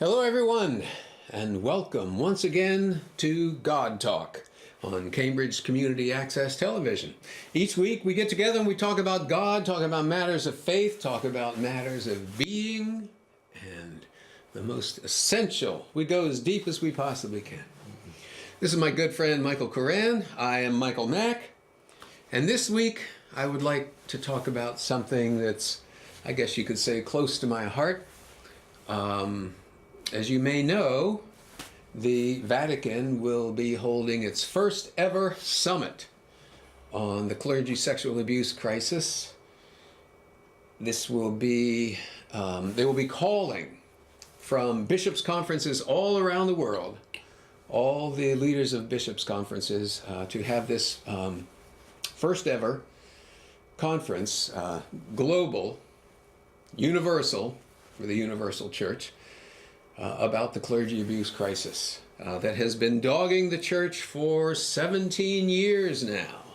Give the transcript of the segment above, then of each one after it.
Hello, everyone, and welcome once again to God Talk on Cambridge Community Access Television. Each week we get together and we talk about God, talk about matters of faith, talk about matters of being, and the most essential. We go as deep as we possibly can. This is my good friend Michael Koran. I am Michael Mack, and this week I would like to talk about something that's, I guess you could say, close to my heart. As you may know, the Vatican will be holding its first ever summit on the clergy sexual abuse crisis. This will be, they will be calling from bishops' conferences all around the world, all the leaders of bishops' conferences, to have this first ever conference, global, universal, for the universal church, about the clergy abuse crisis that has been dogging the church for 17 years now.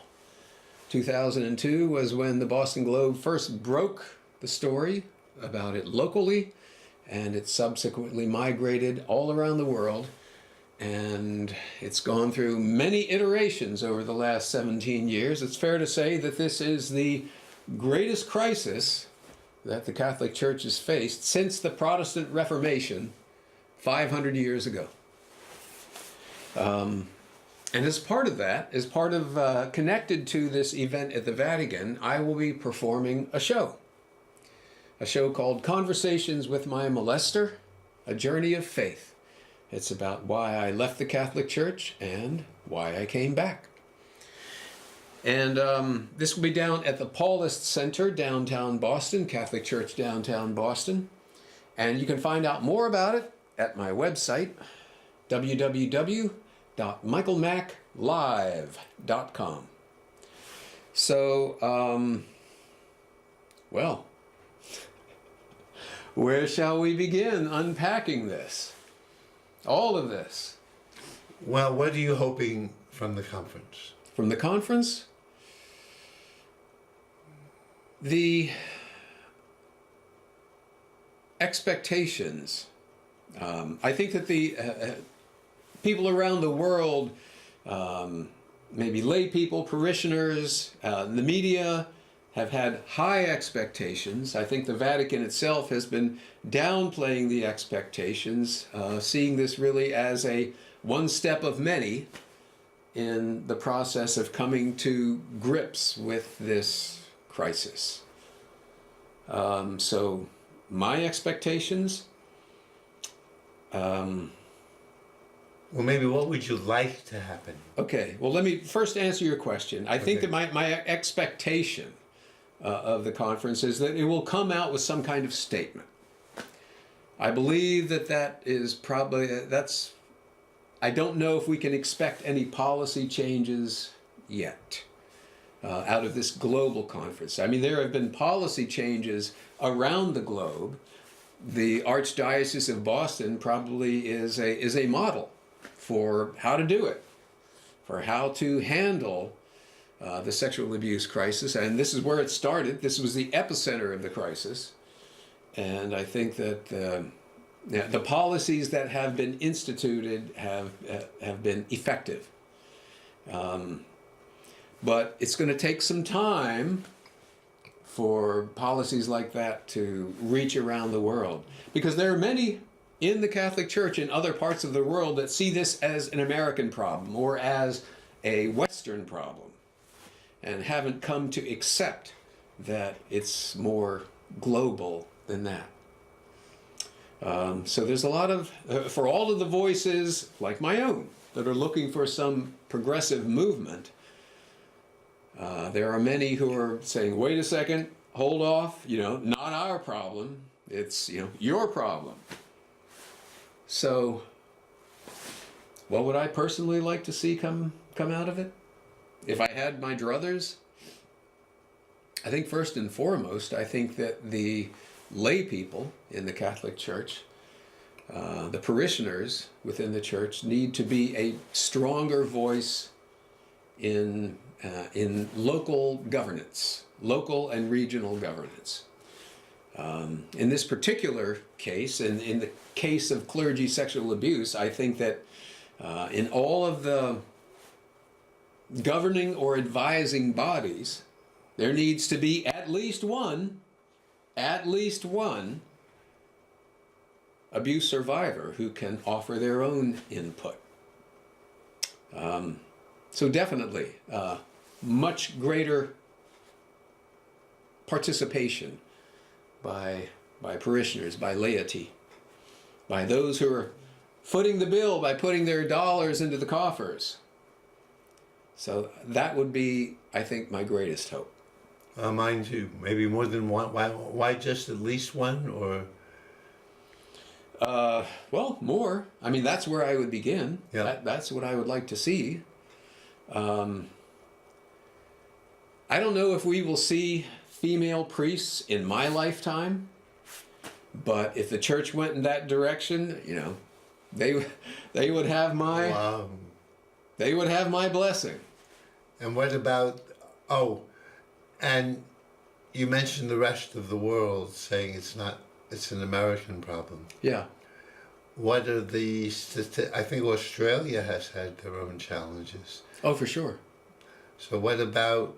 2002 was when the Boston Globe first broke the story about it locally, and it subsequently migrated all around the world, and it's gone through many iterations over the last 17 years. It's fair to say that this is the greatest crisis that the Catholic Church has faced since the Protestant Reformation 500 years ago. And as part of that, connected to this event at the Vatican, I will be performing a show called Conversations with My Molester, A Journey of Faith. It's about why I left the Catholic Church and why I came back. And this will be down at the Paulist Center, downtown Boston, Catholic Church, downtown Boston. And you can find out more about it at my website, www.michaelmacklive.com. So, well, where shall we begin unpacking this? All of this. Well, what are you hoping from the conference? From the conference? The expectations. I think that the people around the world, maybe lay people, parishioners, the media, have had high expectations. I think the Vatican itself has been downplaying the expectations, seeing this really as a one step of many in the process of coming to grips with this crisis. So my expectations, well, maybe what would you like to happen? Okay, well, let me first answer your question. I think that my expectation of the conference is that it will come out with some kind of statement. I believe that is probably, I don't know if we can expect any policy changes yet out of this global conference. I mean, there have been policy changes around the globe. The Archdiocese of Boston probably is a model for how to do it, for how to handle the sexual abuse crisis. And this is where it started. This was the epicenter of the crisis. And I think that the policies that have been instituted have been effective. But it's going to take some time for policies like that to reach around the world. Because there are many in the Catholic Church in other parts of the world that see this as an American problem or as a Western problem and haven't come to accept that it's more global than that. So there's a lot of, for all of the voices like my own that are looking for some progressive movement, there are many who are saying, wait a second, hold off, not our problem, it's, your problem. So what would I personally like to see come out of it? If I had my druthers, I think first and foremost, I think that the lay people in the Catholic Church, the parishioners within the church, need to be a stronger voice in local governance, local and regional governance. In this particular case, in the case of clergy sexual abuse, I think that in all of the governing or advising bodies, there needs to be at least one abuse survivor who can offer their own input. So definitely, much greater participation by parishioners, by laity, by those who are footing the bill by putting their dollars into the coffers. So that would be, I think, my greatest hope. Mine too. Maybe more than one. Why just at least one, or? Well, more. I mean, that's where I would begin. Yeah. That's what I would like to see. I don't know if we will see female priests in my lifetime, but if the church went in that direction, you know, they would have my Wow. they would have my blessing. And what about? Oh, and you mentioned the rest of the world, saying it's not. It's an American problem. Yeah. What are the? I think Australia has had their own challenges. Oh, for sure. So what about?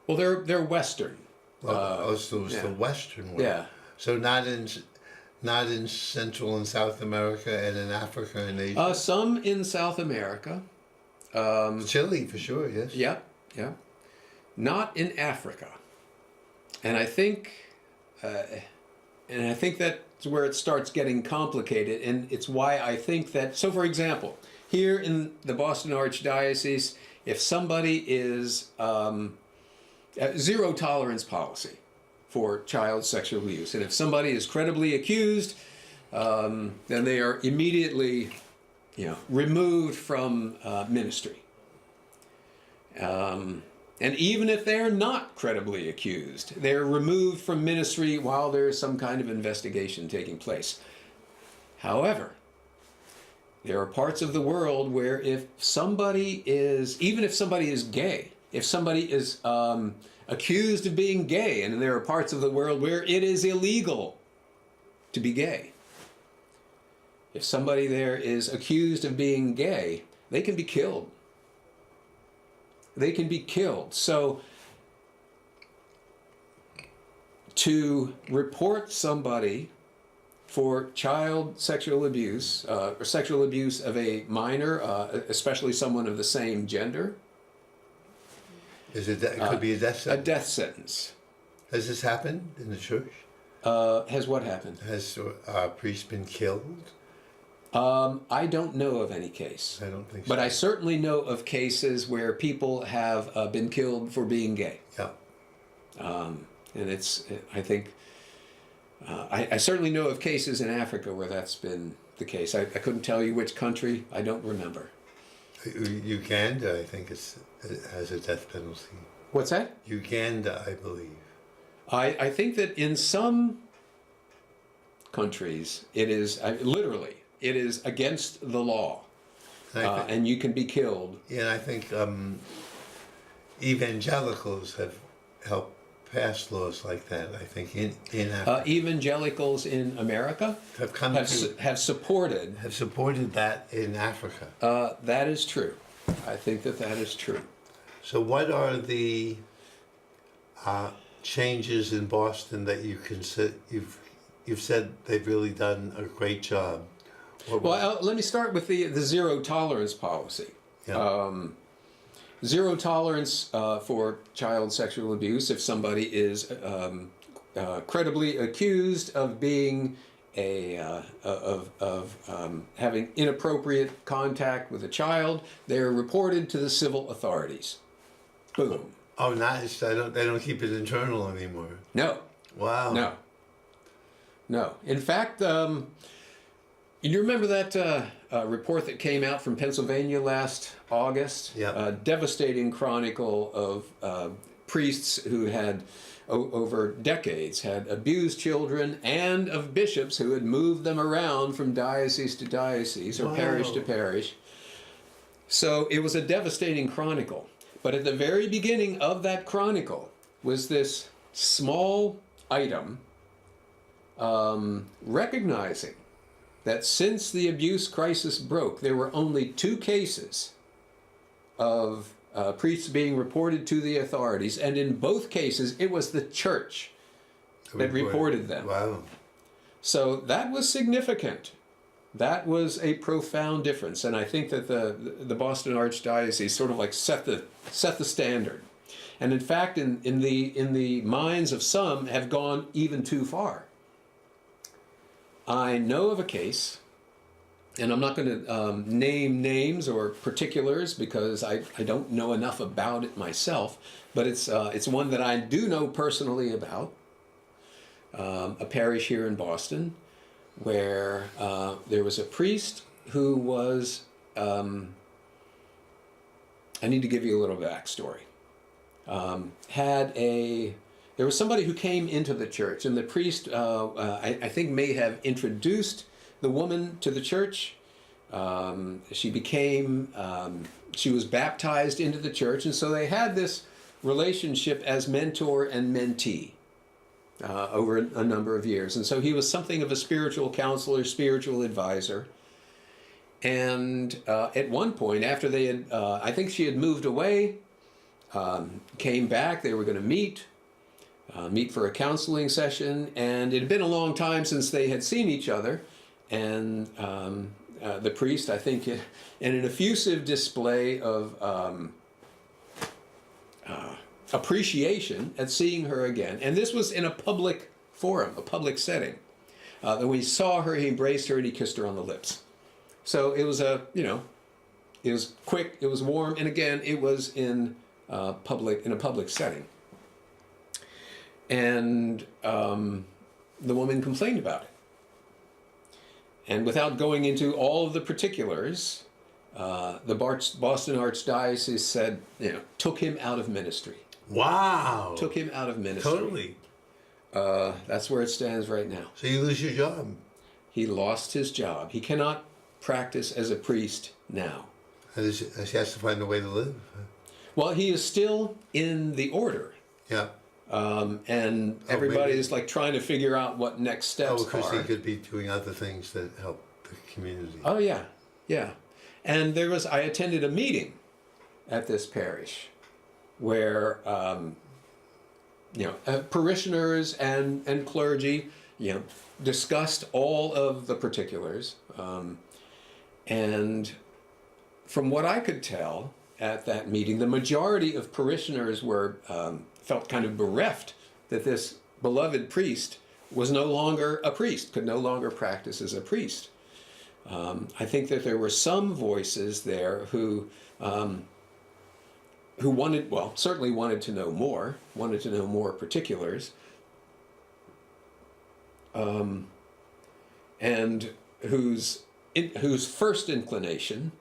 Well, they're Western. So it's the Western world. Yeah. So not in Central and South America, and in Africa and Asia. Some in South America. Chile for sure. Yes. Yeah. Not in Africa. And I think that's where it starts getting complicated, and it's why I think that. So, for example, here in the Boston Archdiocese, if somebody is zero tolerance policy for child sexual abuse, and if somebody is credibly accused, then they are immediately, removed from ministry. And even if they're not credibly accused, they're removed from ministry while there's some kind of investigation taking place. However, there are parts of the world where even if somebody is gay, if somebody is accused of being gay, and there are parts of the world where it is illegal to be gay. If somebody there is accused of being gay, they can be killed. They can be killed. So to report somebody for child sexual abuse, or sexual abuse of a minor, especially someone of the same gender, It could be a death sentence. a death sentence. Has this happened in the church? Has what happened? Has a priest been killed? I don't know of any case. I don't think so. But I certainly know of cases where people have been killed for being gay. Yeah. And I certainly know of cases in Africa where that's been the case. I couldn't tell you which country. I don't remember. Uganda, I think, it has a death penalty. What's that? Uganda, I believe. I think that in some countries, it is literally, it is against the law. And you can be killed. Yeah, and I think evangelicals have helped pass laws like that, I think, in Africa. Evangelicals in America have supported that in Africa. That is true. I think that is true. So what are the changes in Boston that you consider? You've said they've really done a great job. Well, let me start with the zero tolerance policy. Yeah. Zero tolerance for child sexual abuse if somebody is credibly accused of being having inappropriate contact with a child. They're reported to the civil authorities. Boom. Oh, nice! They don't keep it internal anymore. No. Wow. No. In fact, you remember that report that came out from Pennsylvania last August? Yeah. A devastating chronicle of priests who had, over decades, had abused children, and of bishops who had moved them around from diocese to diocese or parish to parish. So it was a devastating chronicle. But at the very beginning of that chronicle was this small item recognizing that since the abuse crisis broke, there were only 2 cases of priests being reported to the authorities, and in both cases it was the church that reported them. Wow. So that was significant. That was a profound difference, and I think that the Boston Archdiocese sort of like set the standard, and in fact, in the minds of some, have gone even too far. I know of a case, and I'm not going to name names or particulars because I don't know enough about it myself, but it's one that I do know personally about, a parish here in Boston where there was a priest who was, I need to give you a little backstory, there was somebody who came into the church, and the priest, I think, may have introduced the woman to the church. She was baptized into the church, and so they had this relationship as mentor and mentee over a number of years. And so he was something of a spiritual counselor, spiritual advisor. And at one point, after they had, I think she had moved away, came back, they were going to meet for a counseling session, and it had been a long time since they had seen each other, and the priest, I think, in an effusive display of appreciation at seeing her again, and this was in a public forum, a public setting, that when he saw her, he embraced her and he kissed her on the lips. So it was it was quick, it was warm, and again, it was in a public setting. And the woman complained about it. And without going into all of the particulars, the Boston Archdiocese said, took him out of ministry. Wow. Took him out of ministry. Totally. That's where it stands right now. So you lose your job. He lost his job. He cannot practice as a priest now. He has to find a way to live. Well, he is still in the order. Yeah. And everybody is like trying to figure out what next steps are. Because he could be doing other things that help the community. Oh yeah, yeah. And I attended a meeting at this parish where parishioners and clergy discussed all of the particulars, and from what I could tell at that meeting, the majority of parishioners felt kind of bereft that this beloved priest was no longer a priest, could no longer practice as a priest. I think that there were some voices there who certainly wanted to know more particulars, and whose first inclination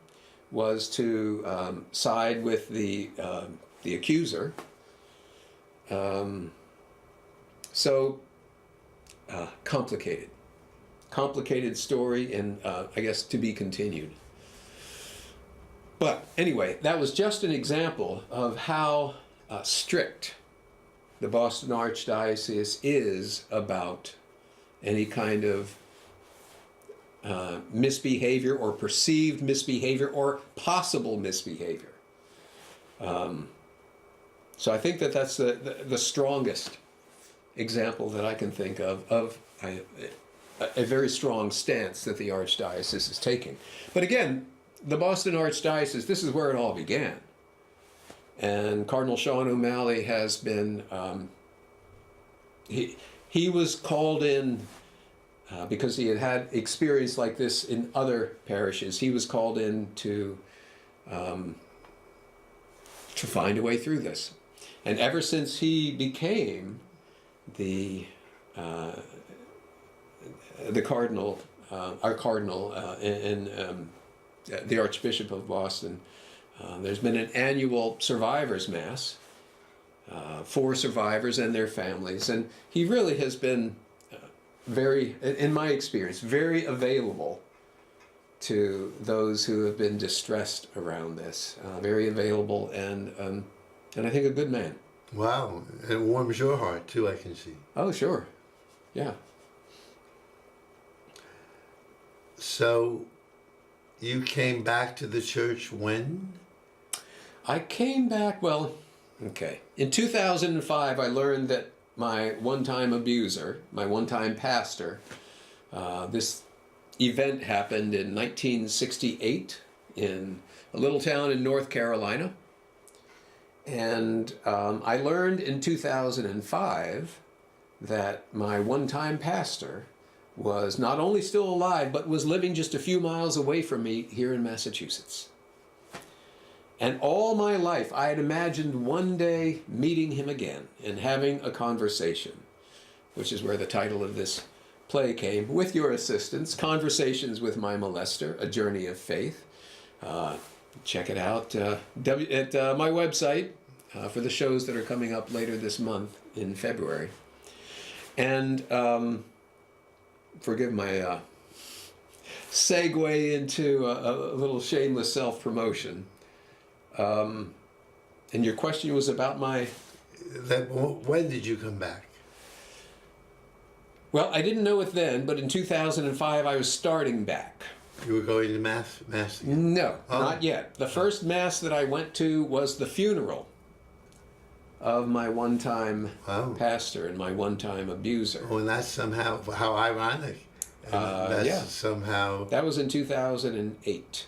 was to side with the accuser. Complicated story, and I guess to be continued. But anyway, that was just an example of how strict the Boston Archdiocese is about any kind of misbehavior or perceived misbehavior or possible misbehavior. So I think that's the strongest example that I can think of a very strong stance that the Archdiocese is taking. But again, the Boston Archdiocese, this is where it all began. And Cardinal Sean O'Malley has been, he was called in because he had experience like this in other parishes. He was called in to find a way through this. And ever since he became the cardinal, our cardinal, and the Archbishop of Boston, there's been an annual survivors mass for survivors and their families, and he really has been very, in my experience, very available to those who have been distressed around this. Very available, and I think a good man. Wow, and it warms your heart too, I can see. Oh, sure. Yeah. So you came back to the church when? I came back, well, okay. In 2005, I learned that my one-time abuser, my one-time pastor, this event happened in 1968 in a little town in North Carolina. And I learned in 2005 that my one-time pastor was not only still alive, but was living just a few miles away from me here in Massachusetts. And all my life, I had imagined one day meeting him again and having a conversation, which is where the title of this play came, with your assistance, Conversations with My Molester, A Journey of Faith. Check it out at my website for the shows that are coming up later this month in February. And forgive my segue into a little shameless self-promotion. And your question was about When did you come back? Well, I didn't know it then, but in 2005 I was starting back. You were going to mass again? No, not yet. The first mass that I went to was the funeral of my one-time pastor and my one-time abuser. Oh, and that's somehow, how ironic. And yeah. Somehow. That was in 2008.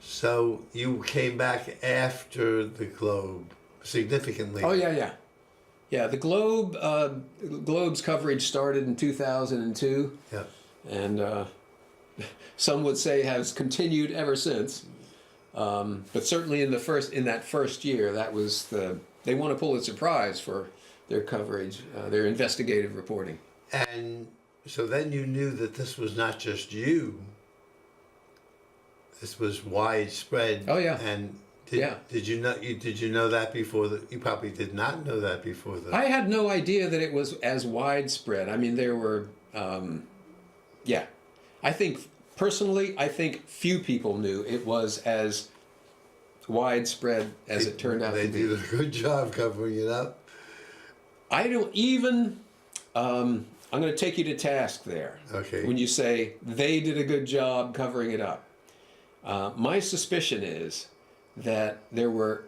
So you came back after the Globe, significantly. Oh, yeah. Yeah, the Globe's coverage started in 2002. Yeah. And some would say has continued ever since. But certainly in that first year, that was they won a Pulitzer Prize for their coverage, their investigative reporting. And so then you knew that this was not just you. This was widespread. Oh, yeah. And did you know that before? You probably did not know that before. I had no idea that it was as widespread. I mean, there were, I think few people knew it was as widespread as it turned out to be. They did a good job covering it up. I don't even, I'm going to take you to task there. Okay. When you say they did a good job covering it up. My suspicion is that there were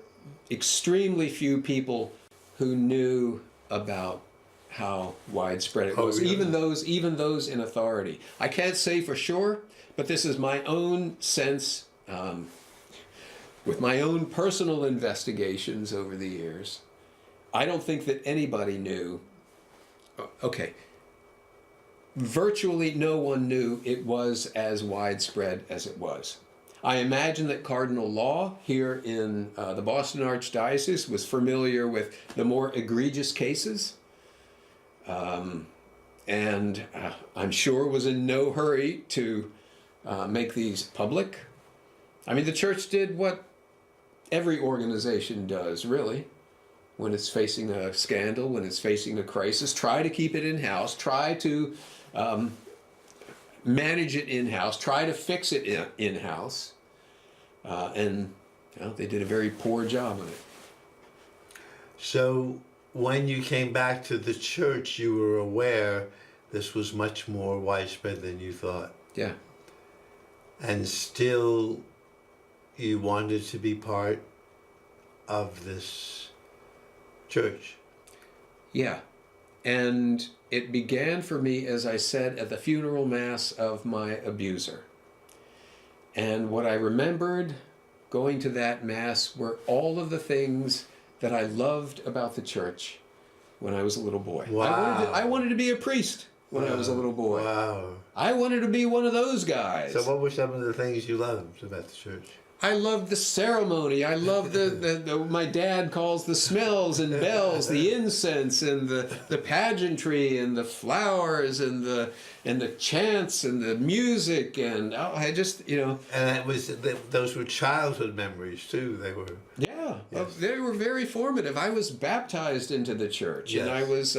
extremely few people who knew about how widespread it was, even those in authority. I can't say for sure, but this is my own sense, with my own personal investigations over the years. I don't think that anybody knew. Okay. Virtually no one knew it was as widespread as it was. I imagine that Cardinal Law here in the Boston Archdiocese was familiar with the more egregious cases, and I'm sure was in no hurry to make these public. I mean, the church did what every organization does, really, when it's facing a scandal, when it's facing a crisis. Try to keep it in-house, try to manage it in-house, try to fix it in-house, and they did a very poor job of it. So when you came back to the church, you were aware this was much more widespread than you thought. Yeah. And still you wanted to be part of this church. Yeah. And it began for me, as I said, at the funeral mass of my abuser. And what I remembered going to that mass were all of the things that I loved about the church when I was a little boy. Wow. I wanted to be a priest when I was a little boy. Wow. I wanted to be one of those guys. So what were some of the things you loved about the church? I loved the ceremony. I loved the my dad calls the smells and bells, the incense and the pageantry and the flowers and the chants and the music, and I just, And that was those were childhood memories too. They were. Yeah, Yes. they were very formative. I was baptized into the church, Yes. and I was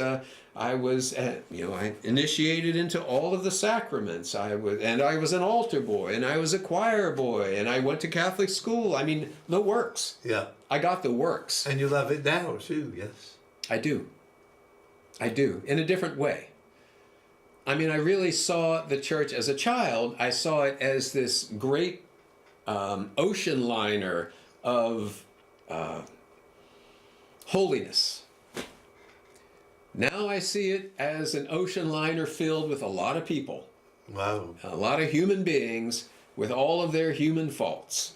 I initiated into all of the sacraments. I was an altar boy, and I was a choir boy, and I went to Catholic school. I mean, the works. Yeah. I got the works. And you love it now too, yes. I do, in a different way. I mean, I really saw the church as a child. I saw it as this great ocean liner of holiness. Now I see it as an ocean liner filled with a lot of people. Wow. A lot of human beings with all of their human faults.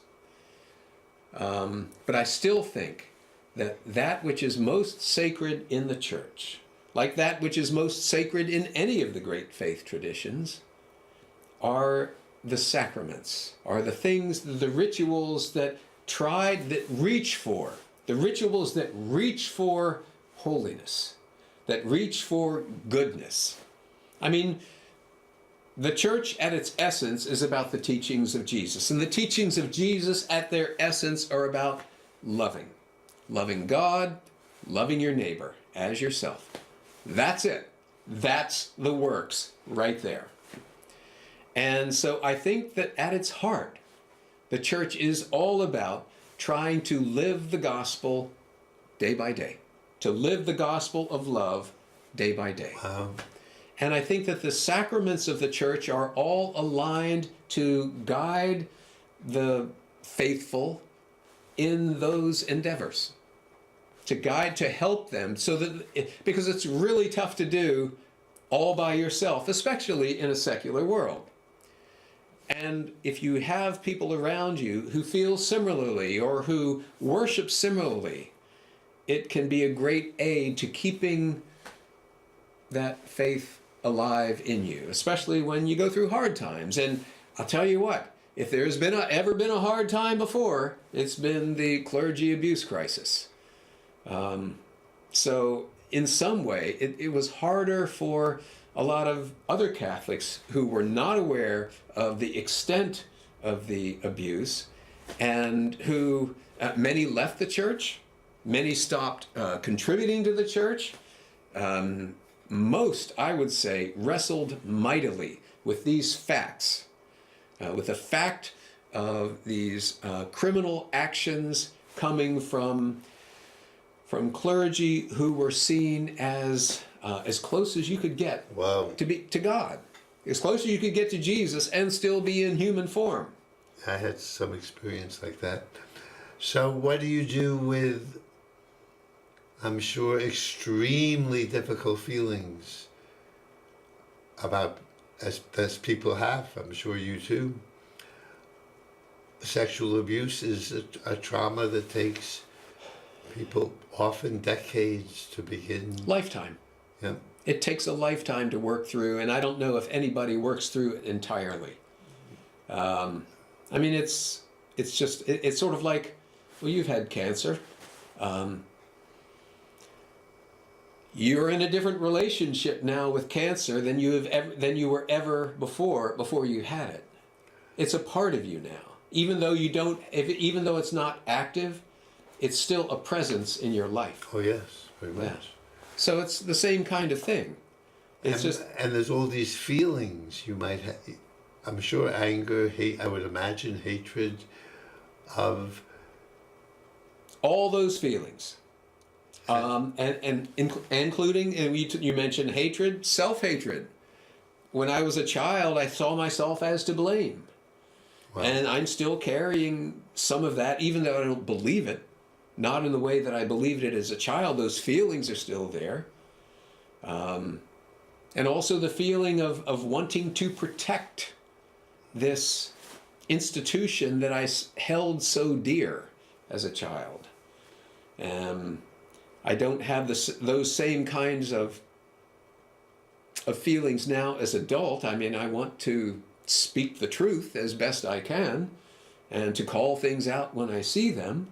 But I still think that that which is most sacred in the church, like that which is most sacred in any of the great faith traditions, are the sacraments, are the things, the rituals that reach for, the rituals that reach for holiness, that reach for goodness. I mean, the church at its essence is about the teachings of Jesus. And the teachings of Jesus at their essence are about loving. Loving God, loving your neighbor as yourself. That's it. That's the works right there. And so I think that at its heart, the church is all about trying to live the gospel day by day, to live the gospel of love day by day. Wow. And I think that the sacraments of the church are all aligned to guide the faithful in those endeavors, to help them, so that because it's really tough to do all by yourself, especially in a secular world. And if you have people around you who feel similarly or who worship similarly, it can be a great aid to keeping that faith alive in you, especially when you go through hard times. And I'll tell you what, if there's ever been a hard time before, it's been the clergy abuse crisis. So in some way, it was harder for a lot of other Catholics who were not aware of the extent of the abuse, and who many left the church, many stopped contributing to the church. Most, I would say, wrestled mightily with these facts, with the fact of these criminal actions coming from clergy who were seen as close as you could get Wow. to God, as close as you could get to Jesus and still be in human form. I had some experience like that. So what do you do with, I'm sure, extremely difficult feelings about, as people have, I'm sure you too. Sexual abuse is a trauma that takes people often decades to begin. Lifetime. Yeah. It takes a lifetime to work through, and I don't know if anybody works through it entirely. I mean, it's sort of like, well, you've had cancer. You're in a different relationship now with cancer than you were ever before you had it. It's a part of you now. Even though even though it's not active, it's still a presence in your life. Oh yes, very much. Yeah. So it's the same kind of thing. And there's all these feelings you might have. I'm sure anger, hate. I would imagine hatred, of all those feelings, and including, and you mentioned hatred, self-hatred. When I was a child, I saw myself as to blame. Wow. And I'm still carrying some of that, even though I don't believe it. Not in the way that I believed it as a child. Those feelings are still there. And also the feeling of wanting to protect this institution that I held so dear as a child. I don't have those same kinds of feelings now as adult. I mean, I want to speak the truth as best I can and to call things out when I see them.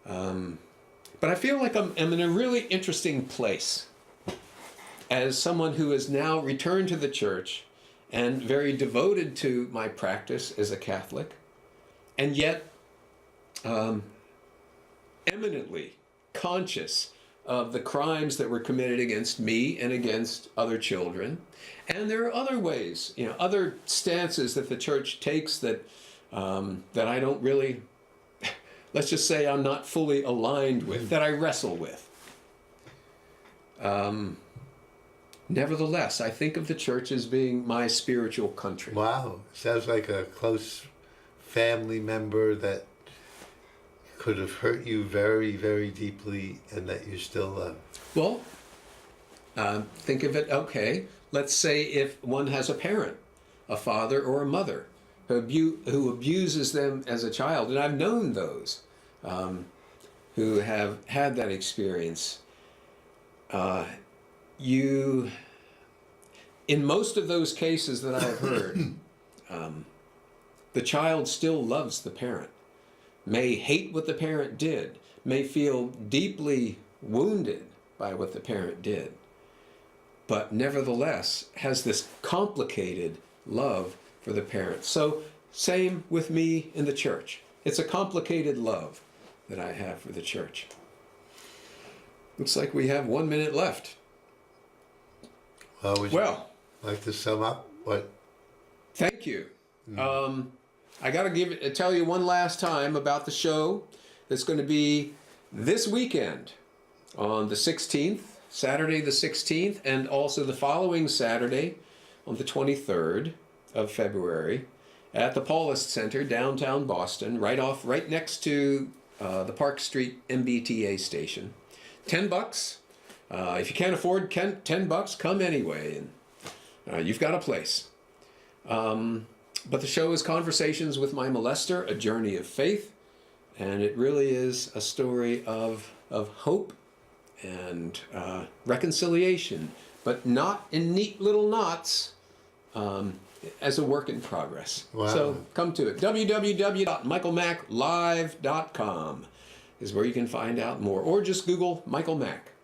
But I feel like I'm in a really interesting place as someone who has now returned to the church and very devoted to my practice as a Catholic, and yet eminently conscious of the crimes that were committed against me and against other children. And there are other ways, other stances that the church takes that I don't really, let's just say I'm not fully aligned with, that I wrestle with. nevertheless, I think of the church as being my spiritual country. Wow, sounds like a close family member that could have hurt you very, very deeply and that you still love. Well, think of it, okay, let's say if one has a parent, a father or a mother, who abuses them as a child, and I've known those who have had that experience. In most of those cases that I've heard, the child still loves the parent, may hate what the parent did, may feel deeply wounded by what the parent did, but nevertheless has this complicated love for the parent. So same with me in the church. It's a complicated love that I have for the church. Looks like we have 1 minute left. Would you like to sum up what? Thank you. I got to tell you one last time about the show that's going to be this weekend on the 16th, Saturday the 16th, and also the following Saturday on the 23rd of February at the Paulist Center, downtown Boston, right next to the Park Street MBTA station. $10. If you can't afford $10, come anyway, and you've got a place. But the show is Conversations with My Molester, a Journey of Faith, and it really is a story of hope and reconciliation, but not in neat little knots, as a work in progress. Wow. So come to it. www.michaelmacklive.com is where you can find out more, or just Google Michael Mack.